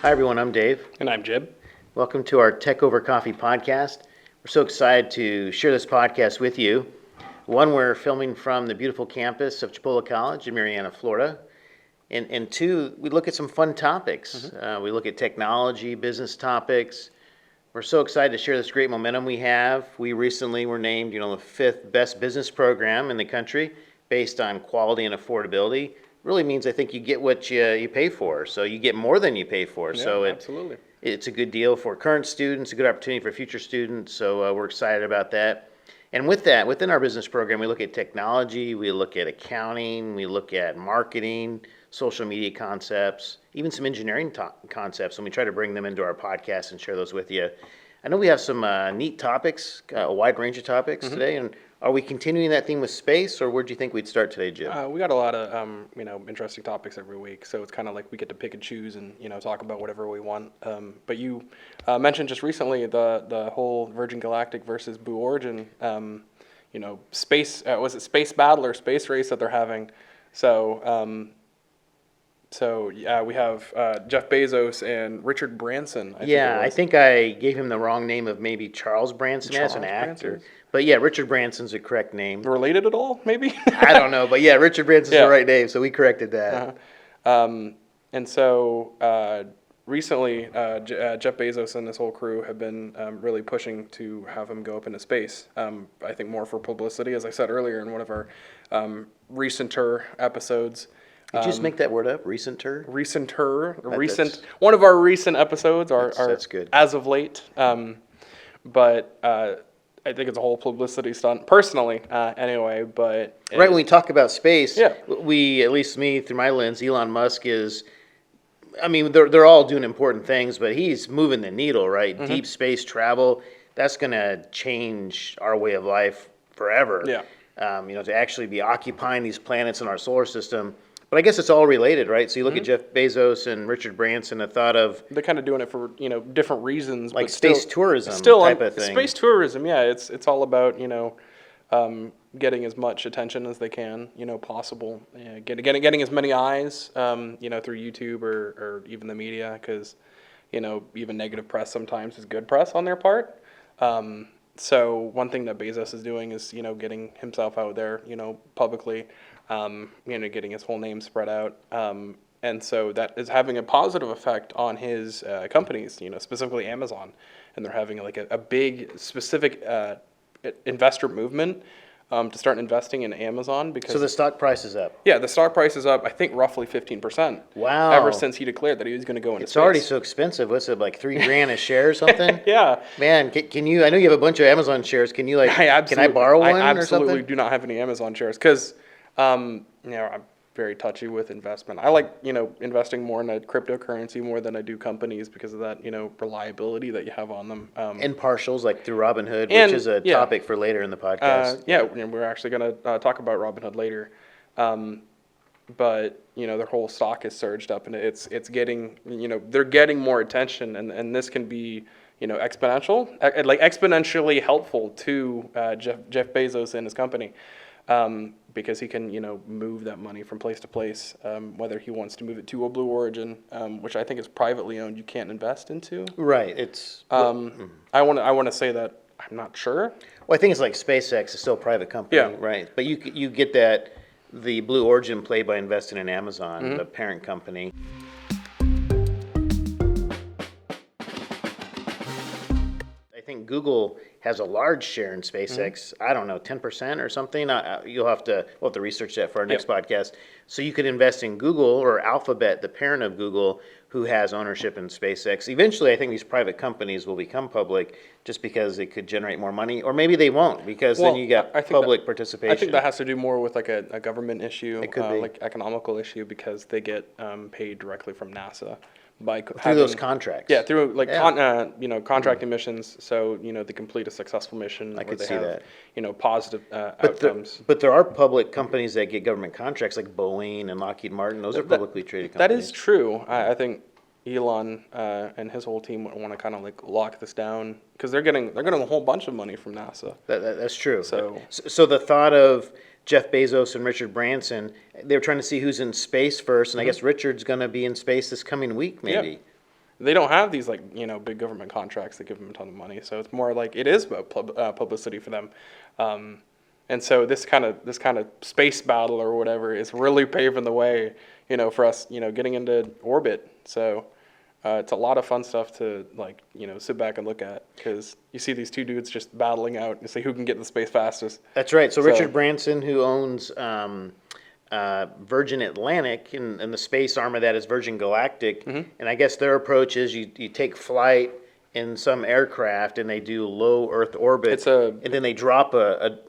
Hi, everyone. I'm Dave. And I'm Jib. Welcome to our Tech Over Coffee podcast. We're so excited to share this podcast with you. One, we're filming from the beautiful campus of Chipola College in Marianna, Florida. And two, we look at some fun topics. We look at technology, business topics. We're so excited to share this great momentum we have. We recently were named, the fifth best business program in the country based on quality and affordability. Really means I think you get what you pay for. So you get more than you pay for. Yeah, So absolutely. it's a good deal for current students, a good opportunity for future students. So we're excited about that. And with that, within our business program, we look at technology, we look at accounting, we look at marketing, social media concepts, even some engineering concepts, and we try to bring them into our podcast and share those with you. I know we have some neat topics, a wide range of topics today, and are we continuing that theme with space, or where do you think we'd start today, Jim? We got a lot of interesting topics every week, so it's kind of like we get to pick and choose and talk about whatever we want. But you mentioned just recently the whole Virgin Galactic versus Blue Origin, space was it space battle or space race that they're having? So we have Jeff Bezos and Richard Branson. I think I gave him the wrong name of maybe Charles Branson as an actor. Branson? But yeah, Richard Branson's the correct name. Related at all, maybe? I don't know, but yeah, Richard Branson's Yeah. the right name, so we corrected that. And so recently, Jeff Bezos and his whole crew have been really pushing to have him go up into space. I think more for publicity, as I said earlier in one of our recenter episodes. Did you just make that word up? Recenter? One of our recent episodes are that's good. as of late. But I think it's a whole publicity stunt, personally, anyway. But Right, when we talk about space, Yeah. we, at least me, through my lens, Elon Musk is, they're all doing important things, but he's moving the needle, right? Deep space travel, that's going to change our way of life forever. Yeah. To actually be occupying these planets in our solar system. But I guess it's all related, right? So you look at Jeff Bezos and Richard Branson, the thought of they're kind of doing it for different reasons, like but space tourism still type of thing. Space tourism, yeah, it's all about getting as much attention as they can, possible, getting as many eyes, through YouTube or even the media, because even negative press sometimes is good press on their part. So one thing that Bezos is doing is getting himself out there, publicly. Getting his whole name spread out. And so that is having a positive effect on his companies, specifically Amazon. And they're having like a big specific investor movement to start investing in Amazon. So the stock price is up. Yeah, the stock price is up, I think, roughly 15%. Wow. Ever since he declared that he was going to go into It's space. already so expensive. What's it, like $3,000 a share or something? Yeah. Man, can you, I know you have a bunch of Amazon shares. Can you can I borrow one or something? I absolutely do not have any Amazon shares because, I'm very touchy with investment. I like, investing more in a cryptocurrency more than I do companies because of that, reliability that you have on them. And partials, like through Robinhood, And- which is a yeah. topic for later in the podcast. We're actually going to talk about Robinhood later. But, their whole stock is surged up and it's getting, they're getting more attention and this can be, exponential, exponentially helpful to Jeff Bezos and his company. Because he can, move that money from place to place, whether he wants to move it to a Blue Origin, which I think is privately owned, you can't invest into. Right. It's. I want to say that I'm not sure. Well, I think it's like SpaceX is still a private company, Yeah. right? But you get that the Blue Origin play by investing in Amazon, the parent company. I think Google has a large share in SpaceX. I don't know, 10% or something. We'll have to research that for our next podcast. So you could invest in Google or Alphabet, the parent of Google, who has ownership in SpaceX. Eventually, I think these private companies will become public just because it could generate more money, or maybe they won't because then you got public participation. I think that has to do more with like a government issue, It could be. like economical issue, because they get paid directly from NASA. Through those contracts. Yeah, through contracting missions. So they complete a successful mission. I could they see have, that. Positive outcomes. But there are public companies that get government contracts, like Boeing and Lockheed Martin. Those are publicly traded companies. That is true. I think Elon and his whole team want to kind of like lock this down because they're getting a whole bunch of money from NASA. That's true. So the thought of Jeff Bezos and Richard Branson, they were trying to see who's in space first, and I guess Richard's going to be in space this coming week, maybe. They don't have these like big government contracts that give them a ton of money, so it's more like it is about publicity for them. And so this kind of space battle or whatever is really paving the way, for us, getting into orbit. So it's a lot of fun stuff to sit back and look at, because you see these two dudes just battling out and say who can get to space fastest. That's right. So Richard Branson, who owns Virgin Atlantic, and the space arm of that is Virgin Galactic, and I guess their approach is you take flight in some aircraft and they do low Earth orbit, and then they drop a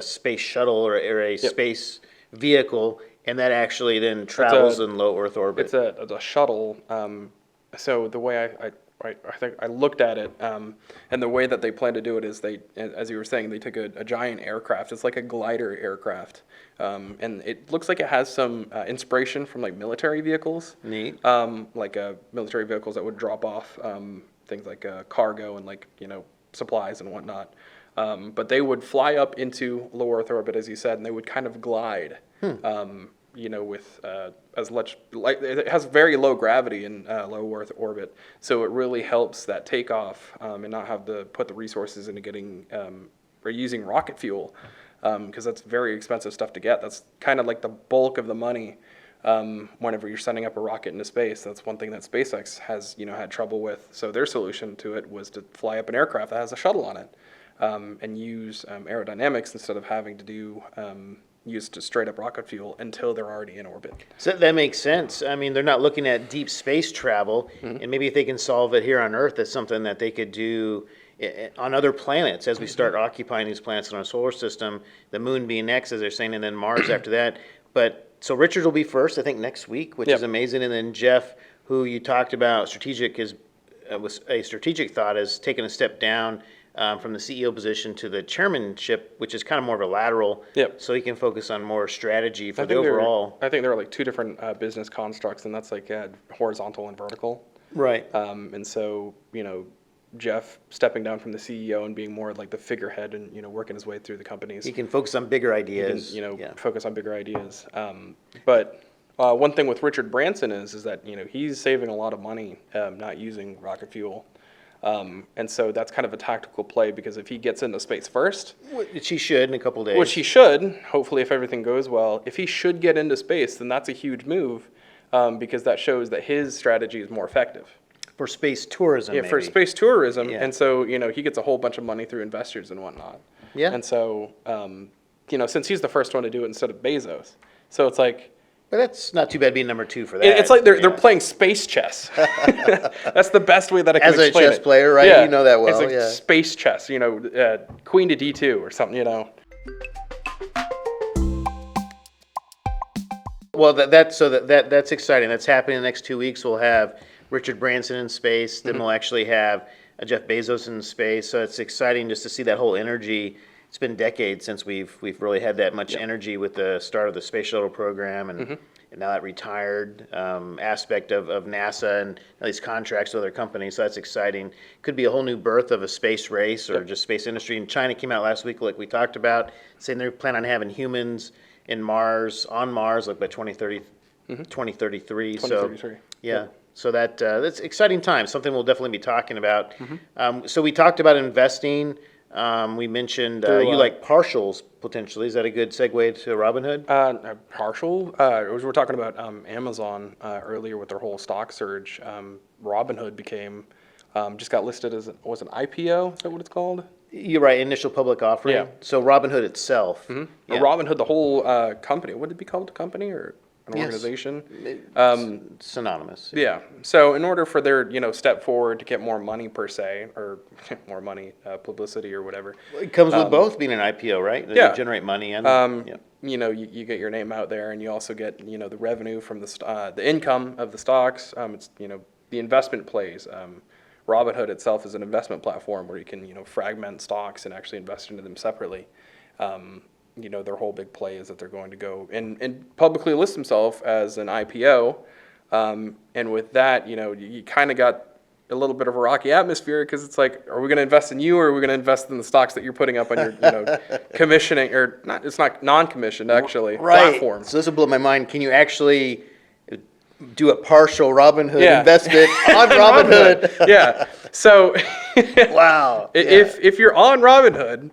space shuttle or a space vehicle, and that actually then travels in low Earth orbit. It's a shuttle. So the way I think I looked at it, and the way that they plan to do it is as you were saying, they took a giant aircraft. It's like a glider aircraft, and it looks like it has some inspiration from like military vehicles. Neat. Like military vehicles that would drop off things like cargo and supplies and whatnot. But they would fly up into low Earth orbit, as you said, and they would kind of glide. With as much it has very low gravity in low Earth orbit, so it really helps that takeoff and not have to put the resources into getting or using rocket fuel, because that's very expensive stuff to get. That's kind of like the bulk of the money whenever you're sending up a rocket into space. That's one thing that SpaceX has had trouble with. So their solution to it was to fly up an aircraft that has a shuttle on it, and use aerodynamics instead of having to do used to straight up rocket fuel until they're already in orbit. So that makes sense. I mean, they're not looking at deep space travel, and maybe if they can solve it here on Earth, that's something that they could do on other planets as we start occupying these planets in our solar system, the moon being next, as they're saying, and then Mars after that. But so Richard will be first, I think, next week, which is amazing. And then Jeff, who you talked about, was a strategic thought, is taking a step down from the CEO position to the chairmanship, which is kind of more of a lateral, so he can focus on more strategy for the overall. I think there are like two different business constructs, and that's like horizontal and vertical. Right. And so, Jeff stepping down from the CEO and being more like the figurehead and, working his way through the companies. He can focus on bigger ideas. He can, focus on bigger ideas. But one thing with Richard Branson is that, he's saving a lot of money not using rocket fuel. And so that's kind of a tactical play, because if he gets into space first, which he should in a couple of days, which he should, hopefully if everything goes well, if he should get into space, then that's a huge move, because that shows that his strategy is more effective. For space tourism, Yeah, for space tourism. And so, he gets a whole bunch of money through investors and whatnot. Yeah. And so, since he's the first one to do it instead of Bezos, so it's like, but that's not too bad being number two for that. it's like they're playing space chess. That's the best way that I can explain it. As a chess player, right? Yeah. You know that well. It's like space chess, queen to D2 or something, Well, that's exciting. That's happening in the next 2 weeks. We'll have Richard Branson in space. Then we'll actually have Jeff Bezos in space. So it's exciting just to see that whole energy. It's been decades since we've really had that much energy with the start of the space shuttle program, and now that retired aspect of NASA and these contracts with other companies. So that's exciting. Could be a whole new birth of a space race or just space industry. And China came out last week, like we talked about, saying they plan on having humans on Mars, like by 2030, 2033. 2033. So so that's exciting time. Something we'll definitely be talking about. So we talked about investing. We mentioned you like partials potentially. Is that a good segue to Robinhood? Partial. We were talking about Amazon earlier with their whole stock surge. Robinhood became just got listed as was an IPO. Is that what it's called? You're right. Initial public offering. Yeah. So Robinhood itself. Robinhood, the whole company. Would it be called a company or an organization? Synonymous. Yeah. So in order for their step forward to get more money per se, or more money, publicity or whatever. It comes with both being an IPO, right? They generate money and you get your name out there, and you also get the revenue from the income of the stocks. It's the investment plays. Robinhood itself is an investment platform where you can fragment stocks and actually invest into them separately. Their whole big play is that they're going to go and publicly list themselves as an IPO. And with that, you kind of got a little bit of a rocky atmosphere, because it's like, are we going to invest in you, or are we going to invest in the stocks that you're putting up on your commissioning, or not? It's not non-commissioned actually, platform. So this will blow my mind. Can you actually do a partial Robinhood Yeah. investment on Robinhood. Yeah. So Wow. if you're on Robinhood,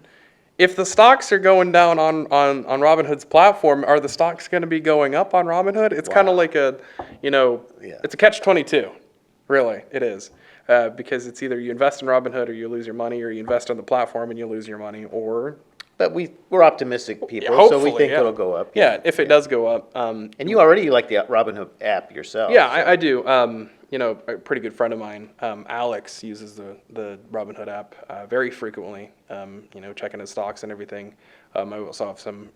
if the stocks are going down on Robinhood's platform, are the stocks going to be going up on Robinhood? It's kind of Wow. like it's a catch-22. Really, it is. Because it's either you invest in Robinhood or you lose your money, or you invest on the platform and you lose your money, or But we're optimistic people, so hopefully, we think yeah. it'll go up. Yeah, if it does go up. And you already like the Robinhood app yourself. Yeah, so. I do. A pretty good friend of mine, Alex, uses the Robinhood app very frequently. Checking his stocks and everything. I also have some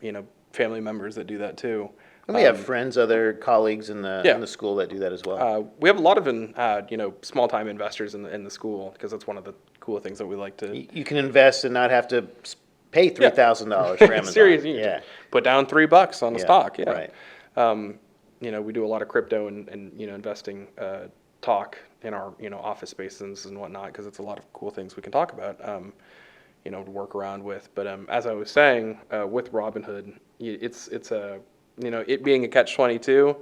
family members that do that too. And we have friends, other colleagues in the school that do that as well. We have a lot of small time investors in the school, because that's one of the cool things that we like to. You can invest and not have to pay $3,000 for Amazon. Seriously, Yeah. put down $3 on the stock. Yeah. Right. We do a lot of crypto and investing talk in our office spaces and whatnot, because it's a lot of cool things we can talk about. To work around with. But as I was saying, with Robinhood, it's a it being a catch-22.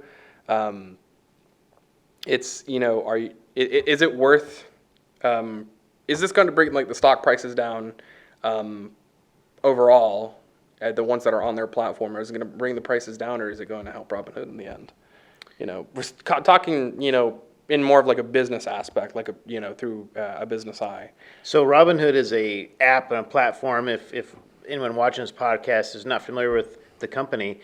Is it worth? Is this going to bring the stock prices down overall? The ones that are on their platform, is it going to bring the prices down, or is it going to help Robinhood in the end? We're talking in more of a business aspect, through a business eye. So Robinhood is a app and a platform. If anyone watching this podcast is not familiar with the company,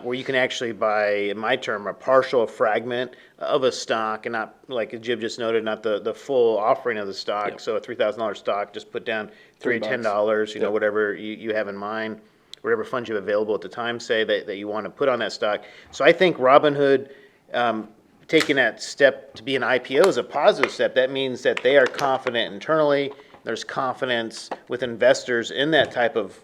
where you can actually buy, in my term, a partial fragment of a stock, and not, like Jib just noted, not the full offering of the stock. Yep. So a $3,000 stock, just put down $3 or $10, Yep. whatever you have in mind, whatever funds you have available at the time, say that you want to put on that stock. So I think Robinhood, taking that step to be an IPO is a positive step. That means that they are confident internally. There's confidence with investors in that type of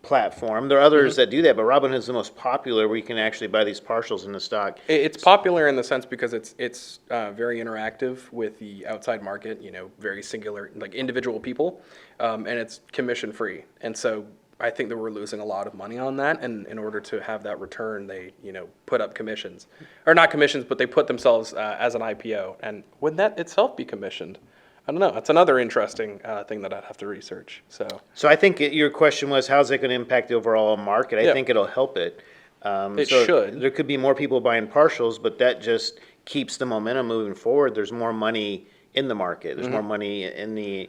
platform. There are others that do that, but Robinhood is the most popular, where you can actually buy these partials in the stock. It's popular in the sense because it's very interactive with the outside market. Very singular, individual people, and it's commission free. And so I think that we're losing a lot of money on that, and in order to have that return, they put up commissions, or not commissions, but they put themselves as an IPO. And would that itself be commissioned? I don't know. That's another interesting thing that I'd have to research. So I think your question was, how's it going to impact the overall market? I Yeah. think it'll help it. It So should. There could be more people buying partials, but that just keeps the momentum moving forward. There's more money in the market. There's more money in the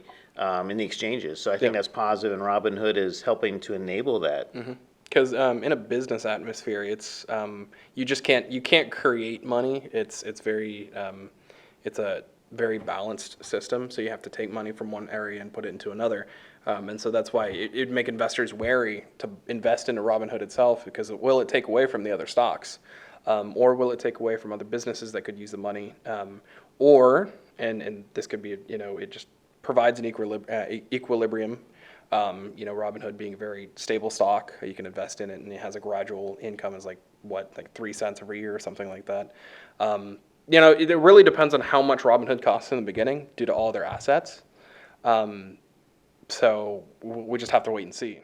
exchanges. So I think Yeah. that's positive, and Robinhood is helping to enable that. Because in a business atmosphere, it's you can't create money. It's very it's a very balanced system. So you have to take money from one area and put it into another, and so that's why it'd make investors wary to invest into Robinhood itself, because will it take away from the other stocks, or will it take away from other businesses that could use the money, or and this could be it just provides an equilibrium. Robinhood being a very stable stock, you can invest in it, and it has a gradual income, is like 3 cents every year or something like that. It really depends on how much Robinhood costs in the beginning due to all their assets. So we just have to wait and see.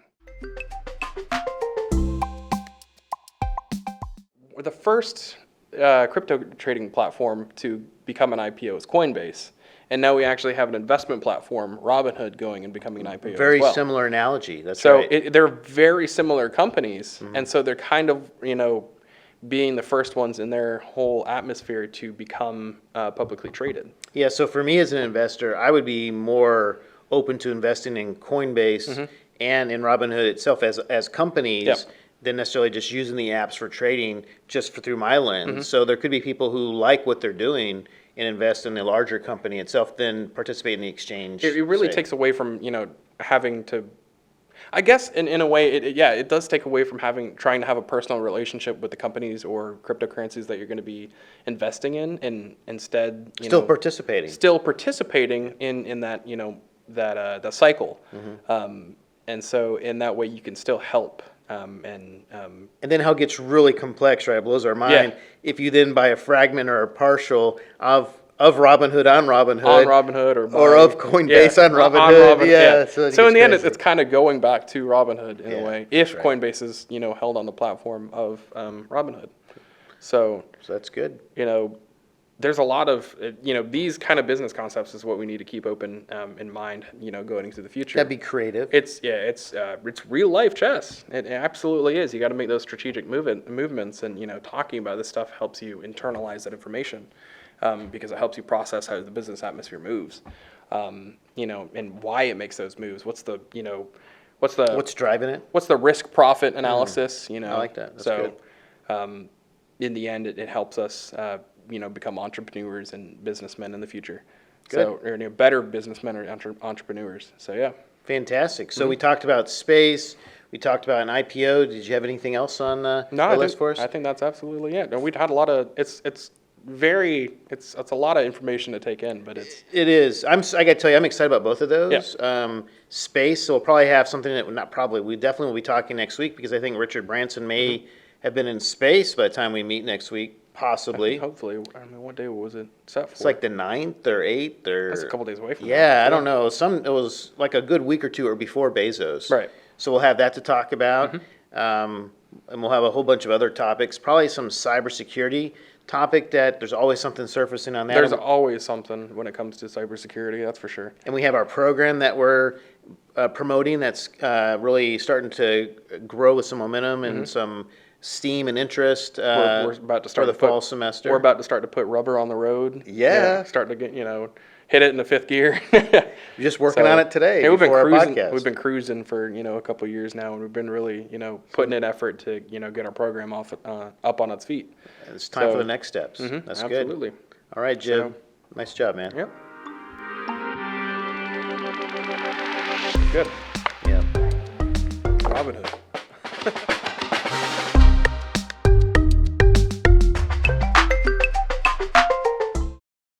The first crypto trading platform to become an IPO is Coinbase. And now we actually have an investment platform, Robinhood, going and becoming an IPO Very as well. similar analogy. That's So right. they're very similar companies, and so they're kind of being the first ones in their whole atmosphere to become publicly traded. Yeah, so for me as an investor, I would be more open to investing in Coinbase and in Robinhood itself as companies Yep. than necessarily just using the apps for trading through my lens. So there could be people who like what they're doing and invest in the larger company itself than participate in the exchange. It really say. takes away from having to. I guess in a way, it does take away from trying to have a personal relationship with the companies or cryptocurrencies that you're going to be investing in, and instead participating. Still participating in that that cycle, and so in that way you can still help. And then how it gets really complex, right? It blows our mind. Yeah. If you then buy a fragment or a partial of Robinhood on Robinhood, or of Coinbase on Robinhood. Yeah. So in the end, crazy. it's kind of going back to Robinhood in a way, if that's right. Coinbase is held on the platform of Robinhood. So So that's good. there's a lot of, these kind of business concepts is what we need to keep open in mind, going into the future. That'd be creative. It's real life chess. It absolutely is. You got to make those strategic movements, and talking about this stuff helps you internalize that information, because it helps you process how the business atmosphere moves, and why it makes those moves. What's driving it? What's the risk profit analysis? I like that. That's so, good. In the end, it helps us become entrepreneurs and businessmen in the future. Good. So, or better businessmen or entrepreneurs. So yeah. Fantastic. So we talked about space. We talked about an IPO. Did you have anything else on the list for us? I think that's absolutely it. No, we'd had a lot of. It's a lot of information to take in, but It is. I got to tell you, I'm excited about both of those. Yeah. Space. So we'll probably have something that not probably. We definitely will be talking next week because I think Richard Branson may have been in space by the time we meet next week. Possibly. Hopefully. I mean, what day was it set for? It's like the 9th or 8th or. That's a couple days away from now. that. I don't know. It was like a good week or two or before Bezos. Right. So we'll have that to talk about, and we'll have a whole bunch of other topics. Probably some cybersecurity topic that there's always something surfacing on that. There's always something when it comes to cybersecurity. That's for sure. And we have our program that we're promoting that's really starting to grow with some momentum and some steam and interest We're about to start for the fall semester. We're about to start to put rubber on the road. Yeah. Start to get, hit it in the 5th gear. You're just working on it today before our podcast. We've been cruising for, a couple of years now, and we've been really, putting in effort to, get our program up on its feet. It's time for the next steps. That's good. Absolutely. All right, Jim. So- Nice job, man. Yep. Good. Yeah. Robin Hood.